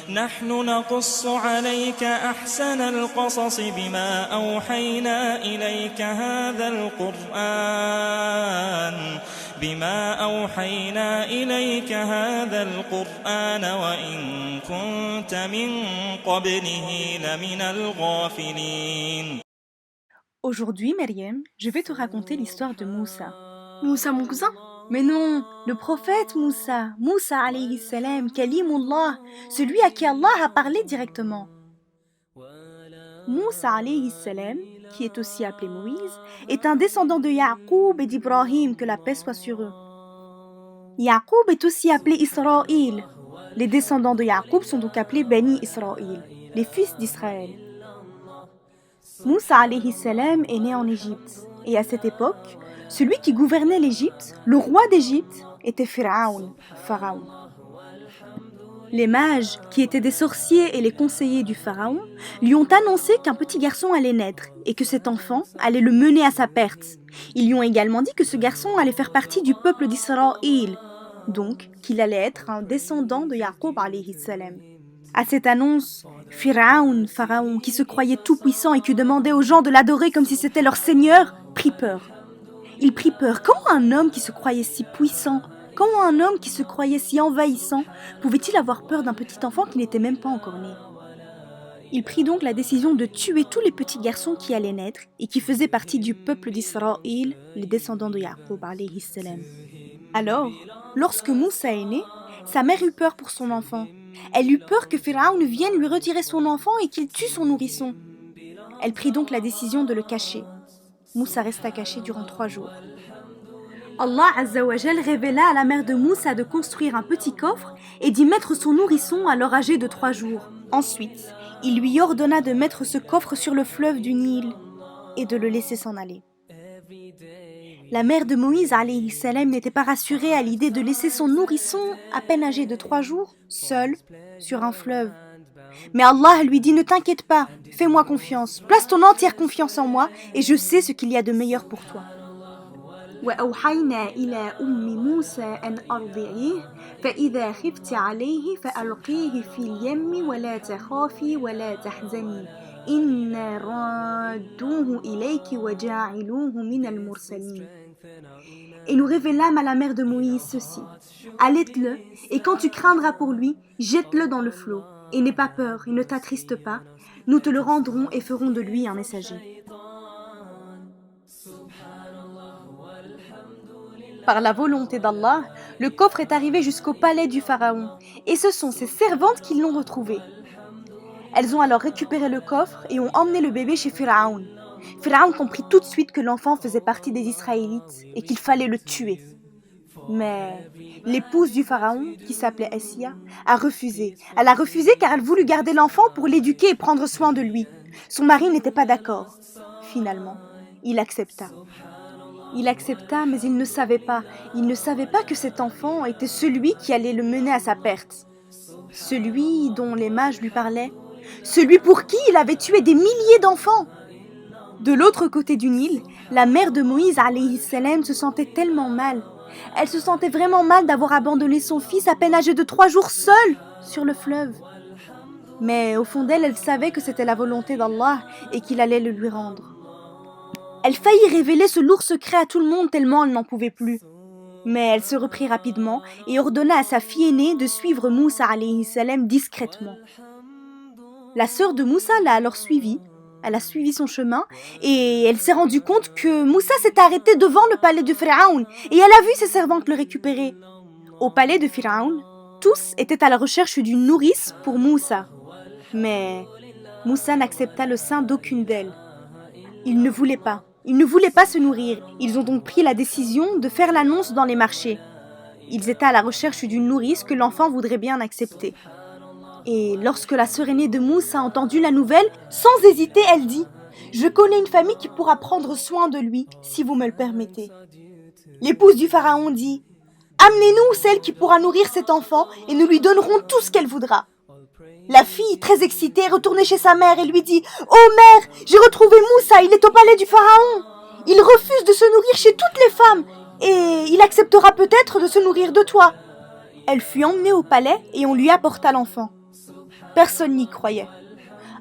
نحن نقص عليك أحسن القصص بما أوحينا إليك هذا القرآن وإن كنت من قبله لمن الغافلين. Aujourd'hui, Myriam, je vais te raconter l'histoire de Moussa. Moussa, mon cousin? Mais non, le prophète Moussa, Moussa alayhi salam, Kalimullah, celui à qui Allah a parlé directement. Moussa alayhi salam, qui est aussi appelé Moïse, est un descendant de Yaqub et d'Ibrahim, que la paix soit sur eux. Yaqub est aussi appelé Israël. Les descendants de Yaqub sont donc appelés Bani Israël, les fils d'Israël. Moussa alayhi salam est né en Égypte, et à cette époque, celui qui gouvernait l'Égypte, le roi d'Égypte, était Pharaon. Les mages, qui étaient des sorciers et les conseillers du pharaon, lui ont annoncé qu'un petit garçon allait naître et que cet enfant allait le mener à sa perte. Ils lui ont également dit que ce garçon allait faire partie du peuple d'Israël, donc qu'il allait être un descendant de Yaqub alayhi salam. À cette annonce, Pharaon, qui se croyait tout-puissant et qui demandait aux gens de l'adorer comme si c'était leur seigneur, prit peur. Il prit peur. Comment un homme qui se croyait si puissant, comment un homme qui se croyait si envahissant, pouvait-il avoir peur d'un petit enfant qui n'était même pas encore né? Il prit donc la décision de tuer tous les petits garçons qui allaient naître et qui faisaient partie du peuple d'Israël, les descendants de Yaqub alayhi salam. Alors, lorsque Moussa est né, sa mère eut peur pour son enfant. Elle eut peur que Pharaon vienne lui retirer son enfant et qu'il tue son nourrisson. Elle prit donc la décision de le cacher. Moussa resta caché durant 3 jours. Allah Azza wa Jal révéla à la mère de Moussa de construire un petit coffre et d'y mettre son nourrisson alors âgé de 3 jours. Ensuite, il lui ordonna de mettre ce coffre sur le fleuve du Nil et de le laisser s'en aller. La mère de Moïse alayhi salam n'était pas rassurée à l'idée de laisser son nourrisson, à peine âgé de 3 jours, seul sur un fleuve. Mais Allah lui dit: ne t'inquiète pas, fais-moi confiance, place ton entière confiance en moi et je sais ce qu'il y a de meilleur pour toi. وأوحينا إلى أم موسى أن أرضعيه فإذا خفت عليه فألقيه في اليم ولا تخافي ولا تحزني إنا رادوه إليك وجاعلوه من المرسلين. Et nous révélâmes à la mère de Moïse ceci: allaite-le, et quand tu craindras pour lui, jette-le dans le flot, et n'aie pas peur, et ne t'attriste pas, nous te le rendrons et ferons de lui un messager. Par la volonté d'Allah, le coffre est arrivé jusqu'au palais du pharaon, et ce sont ses servantes qui l'ont retrouvé. Elles ont alors récupéré le coffre et ont emmené le bébé chez Pharaon. Pharaon comprit tout de suite que l'enfant faisait partie des Israélites et qu'il fallait le tuer. Mais l'épouse du pharaon, qui s'appelait Essia, a refusé. Elle a refusé car elle voulut garder l'enfant pour l'éduquer et prendre soin de lui. Son mari n'était pas d'accord. Finalement, il accepta. Il accepta, mais il ne savait pas. Il ne savait pas que cet enfant était celui qui allait le mener à sa perte. Celui dont les mages lui parlaient. Celui pour qui il avait tué des milliers d'enfants. De l'autre côté du Nil, la mère de Moïse alayhi salam se sentait tellement mal. Elle se sentait vraiment mal d'avoir abandonné son fils à peine âgé de 3 jours seul sur le fleuve. Mais au fond d'elle, elle savait que c'était la volonté d'Allah et qu'il allait le lui rendre. Elle faillit révéler ce lourd secret à tout le monde tellement elle n'en pouvait plus. Mais elle se reprit rapidement et ordonna à sa fille aînée de suivre Moussa alayhi salam discrètement. La sœur de Moussa l'a alors suivi. Elle a suivi son chemin et elle s'est rendue compte que Moussa s'était arrêté devant le palais de Pharaon et elle a vu ses servantes le récupérer. Au palais de Pharaon, tous étaient à la recherche d'une nourrice pour Moussa. Mais Moussa n'accepta le sein d'aucune d'elles. Il ne voulait pas se nourrir. Ils ont donc pris la décision de faire l'annonce dans les marchés. Ils étaient à la recherche d'une nourrice que l'enfant voudrait bien accepter. Et lorsque la sœur aînée de Moussa a entendu la nouvelle, sans hésiter, elle dit: « Je connais une famille qui pourra prendre soin de lui, si vous me le permettez. » L'épouse du pharaon dit: « Amenez-nous celle qui pourra nourrir cet enfant et nous lui donnerons tout ce qu'elle voudra. » La fille, très excitée, est retournée chez sa mère et lui dit: « Oh mère, j'ai retrouvé Moussa, il est au palais du pharaon. Il refuse de se nourrir chez toutes les femmes et il acceptera peut-être de se nourrir de toi. » Elle fut emmenée au palais et on lui apporta l'enfant. Personne n'y croyait.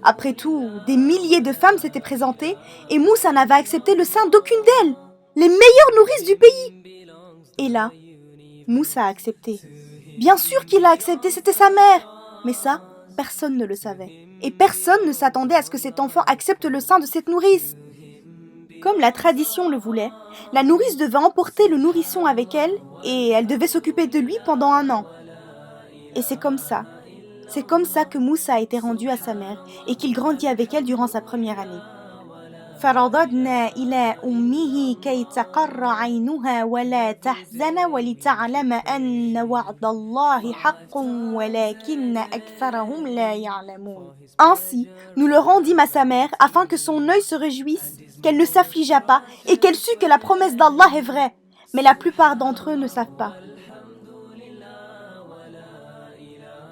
Après tout, des milliers de femmes s'étaient présentées et Moussa n'avait accepté le sein d'aucune d'elles, les meilleures nourrices du pays. Et là, Moussa a accepté. Bien sûr qu'il a accepté, c'était sa mère. Mais ça, personne ne le savait. Et personne ne s'attendait à ce que cet enfant accepte le sein de cette nourrice. Comme la tradition le voulait, la nourrice devait emporter le nourrisson avec elle et elle devait s'occuper de lui pendant 1 an. Et c'est comme ça que Moussa a été rendu à sa mère et qu'il grandit avec elle durant sa première année. فَرَضَدْنَا إِلَى أُمِّهِ كَيْ تَقَرَّ عَيْنُهَا وَلَا تَحْزَنَ وَلِتَعْلَمَ أَنَّ وَعْدَ اللَّهِ حَقٌّ وَلَكِنَّ أَكْثَرَهُمْ لَا يَعْلَمُونَ. Ainsi, nous le rendîmes à sa mère afin que son œil se réjouisse, qu'elle ne s'affligeât pas et qu'elle sût que la promesse d'Allah est vraie. Mais la plupart d'entre eux ne savent pas.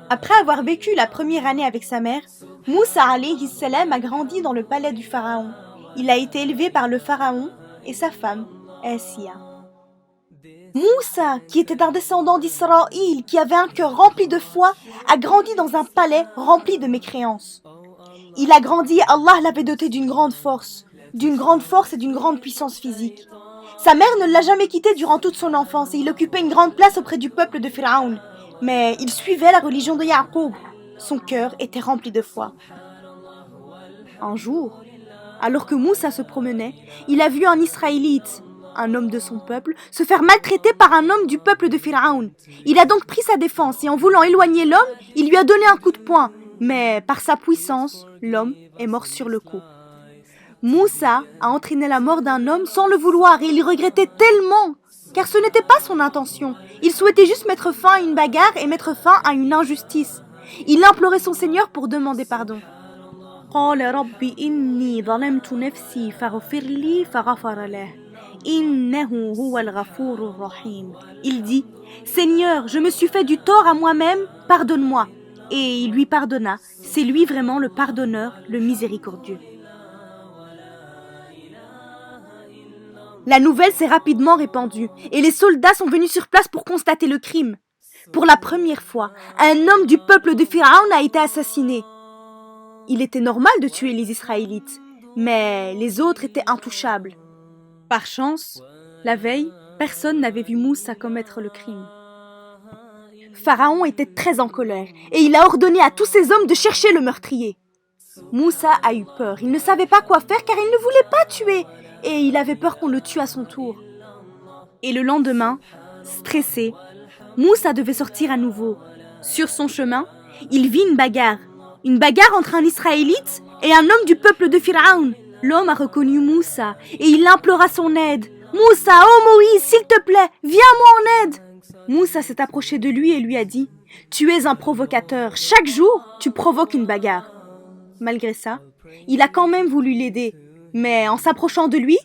Après avoir vécu la première année avec sa mère, Moussa alayhi salam a grandi dans le palais du pharaon. Il a été élevé par le pharaon et sa femme, Asiya. Moussa, qui était un descendant d'Israël, qui avait un cœur rempli de foi, a grandi dans un palais rempli de mécréances. Il a grandi, Allah l'avait doté d'une grande force et d'une grande puissance physique. Sa mère ne l'a jamais quitté durant toute son enfance et il occupait une grande place auprès du peuple de Pharaon. Mais il suivait la religion de Yaqub. Son cœur était rempli de foi. Un jour, alors que Moussa se promenait, il a vu un Israélite, un homme de son peuple, se faire maltraiter par un homme du peuple de Pharaon. Il a donc pris sa défense et en voulant éloigner l'homme, il lui a donné un coup de poing. Mais par sa puissance, l'homme est mort sur le coup. Moussa a entraîné la mort d'un homme sans le vouloir et il regrettait tellement, car ce n'était pas son intention. Il souhaitait juste mettre fin à une bagarre et mettre fin à une injustice. Il implorait son Seigneur pour demander pardon. قال رب إني ظلمت نفسي فاغفر لي فغفر له إنه هو الغفور الرحيم. Il dit, Seigneur, je me suis fait du tort à moi-même, pardonne-moi. Et il lui pardonna. C'est lui vraiment le pardonneur, le miséricordieux. La nouvelle s'est rapidement répandue et les soldats sont venus sur place pour constater le crime. Pour la première fois, un homme du peuple de Pharaon a été assassiné. Il était normal de tuer les Israélites, mais les autres étaient intouchables. Par chance, la veille, personne n'avait vu Moussa commettre le crime. Pharaon était très en colère et il a ordonné à tous ses hommes de chercher le meurtrier. Moussa a eu peur, il ne savait pas quoi faire car il ne voulait pas tuer et il avait peur qu'on le tue à son tour. Et le lendemain, stressé, Moussa devait sortir à nouveau. Sur son chemin, il vit une bagarre entre un Israélite et un homme du peuple de Pharaon. L'homme a reconnu Moussa et il implora son aide. Moussa, oh Moïse, s'il te plaît, viens-moi en aide. Moussa s'est approché de lui et lui a dit, tu es un provocateur, chaque jour tu provoques une bagarre. Malgré ça, il a quand même voulu l'aider, mais en s'approchant de lui,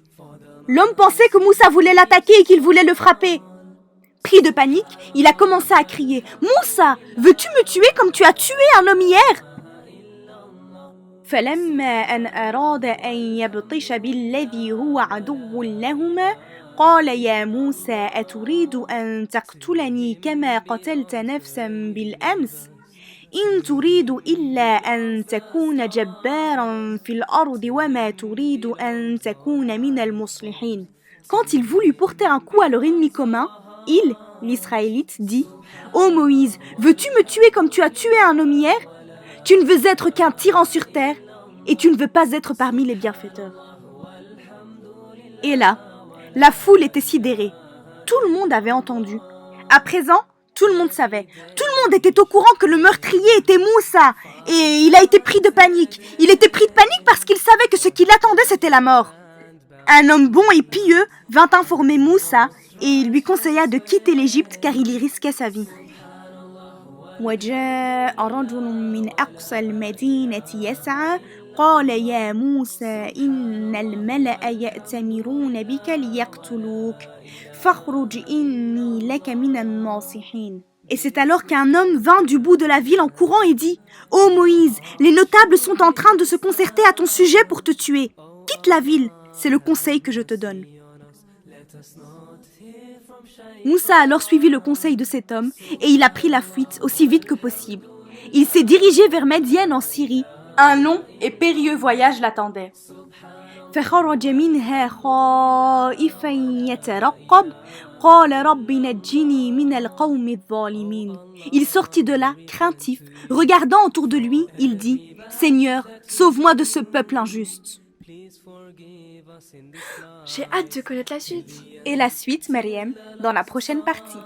l'homme pensait que Moussa voulait l'attaquer et qu'il voulait le frapper. Pris de panique, il a commencé à crier, Moussa, veux-tu me tuer comme tu as tué un homme hier? فلما أن أراد أن يبطش بالذي هو عدو لهما قال يا موسى أتريد أن تقتلني كما قتلت نفسا بالأمس إن تريد إلا أن تكون جبارا في الأرض وما تريد أن تكون من المصلحين. Quand il voulut porter un coup à leur ennemi commun, il, l'Israélite, dit « Ô Moïse, veux-tu me tuer comme tu as tué un homme hier ? Tu ne veux être qu'un tyran sur terre et tu ne veux pas être parmi les bienfaiteurs. » Et là, la foule était sidérée. Tout le monde avait entendu. À présent, tout le monde savait. Tout le monde était au courant que le meurtrier était Moussa. Et il a été pris de panique. Il était pris de panique parce qu'il savait que ce qui l'attendait, c'était la mort. Un homme bon et pieux vint informer Moussa et il lui conseilla de quitter l'Égypte car il y risquait sa vie. وجاء رجل من أقصى المدينة يسعى قال يا موسى إن الملأ يأتمرون بك ليقتلوك فاخرج إني لك من الناصحين. Et c'est alors qu'un homme vint du bout de la ville en courant et dit « Ô Moïse, les notables sont en train de se concerter à ton sujet pour te tuer. Quitte la ville, c'est le conseil que je te donne. » Moussa a alors suivi le conseil de cet homme et il a pris la fuite aussi vite que possible. Il s'est dirigé vers Médiane en Syrie. Un long et périlleux voyage l'attendait. فخرج منها خائفا يترقب قال رب نجني من القوم الظالمين. Il sortit de là, craintif, regardant autour de lui, il dit « Seigneur, sauve-moi de ce peuple injuste ». J'ai hâte de connaître la suite. Et la suite, Maryam, dans la prochaine partie.